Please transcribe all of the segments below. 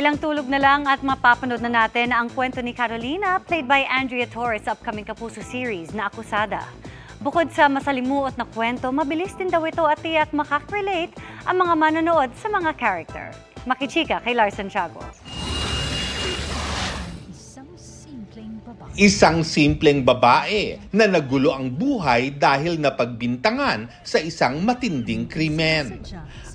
Ilang tulog na lang at mapapanood na natin ang kwento ni Carolina, played by Andrea Torres sa upcoming Kapuso series na Akusada. Bukod sa masalimuot na kwento, mabilis din daw ito at tiyak makak-relate ang mga manonood sa mga character. Makichika kay Lars Santiago. Isang simpleng babae na nagulo ang buhay dahil napagbintangan sa isang matinding krimen.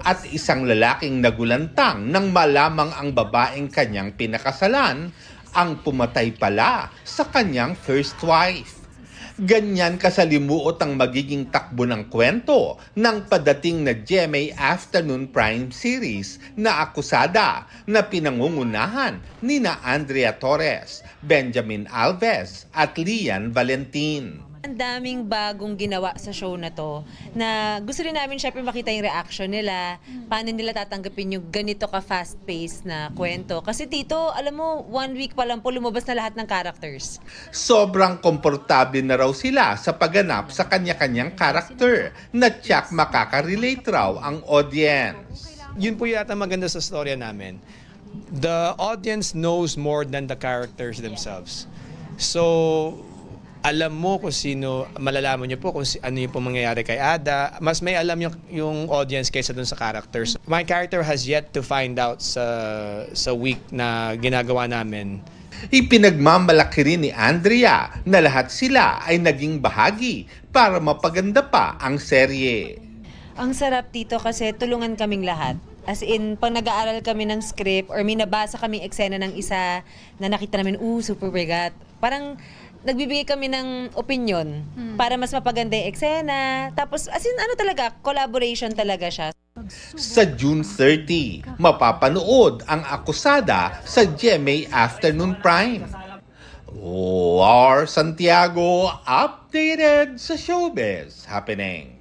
At isang lalaking nagulantang nang malamang ang babaeng kanyang pinakasalan ang pumatay pala sa kanyang first wife. Ganyan kasalimuot ang magiging takbo ng kwento ng padating na GMA Afternoon Prime series na Akusada na pinangungunahan nina Andrea Torres, Benjamin Alves at Lian Valentin. Ang daming bagong ginawa sa show na to na gusto rin namin syempre makita yung reaction nila, paano nila tatanggapin yung ganito ka fast-paced na kwento. Kasi Tito, alam mo, 1 week pa lang po lumabas na lahat ng characters. Sobrang komportable na raw sila sa pagganap sa kanya-kanyang karakter na tiyak makaka-relate raw ang audience. Yun po yata maganda sa storya namin. The audience knows more than the characters themselves. So, alam mo kung sino, malalaman niyo po kung ano yung mangyayari kay Ada. Mas may alam yung audience kaysa dun sa characters. My character has yet to find out sa week na ginagawa namin. Ipinagmamalaki rin ni Andrea na lahat sila ay naging bahagi para mapaganda pa ang serye. Ang sarap Tito kasi tulungan kaming lahat. As in, pag nag-aaral kami ng script or may nabasa kaming eksena ng isa na nakita namin, super bigat. Parang nagbibigay kami ng opinion para mas mapaganda yung eksena. Tapos, as in, talaga, collaboration talaga siya. Sa June 30, mapapanood ang Akusada sa GMA Afternoon Prime. Lars Santiago, updated sa showbiz happening.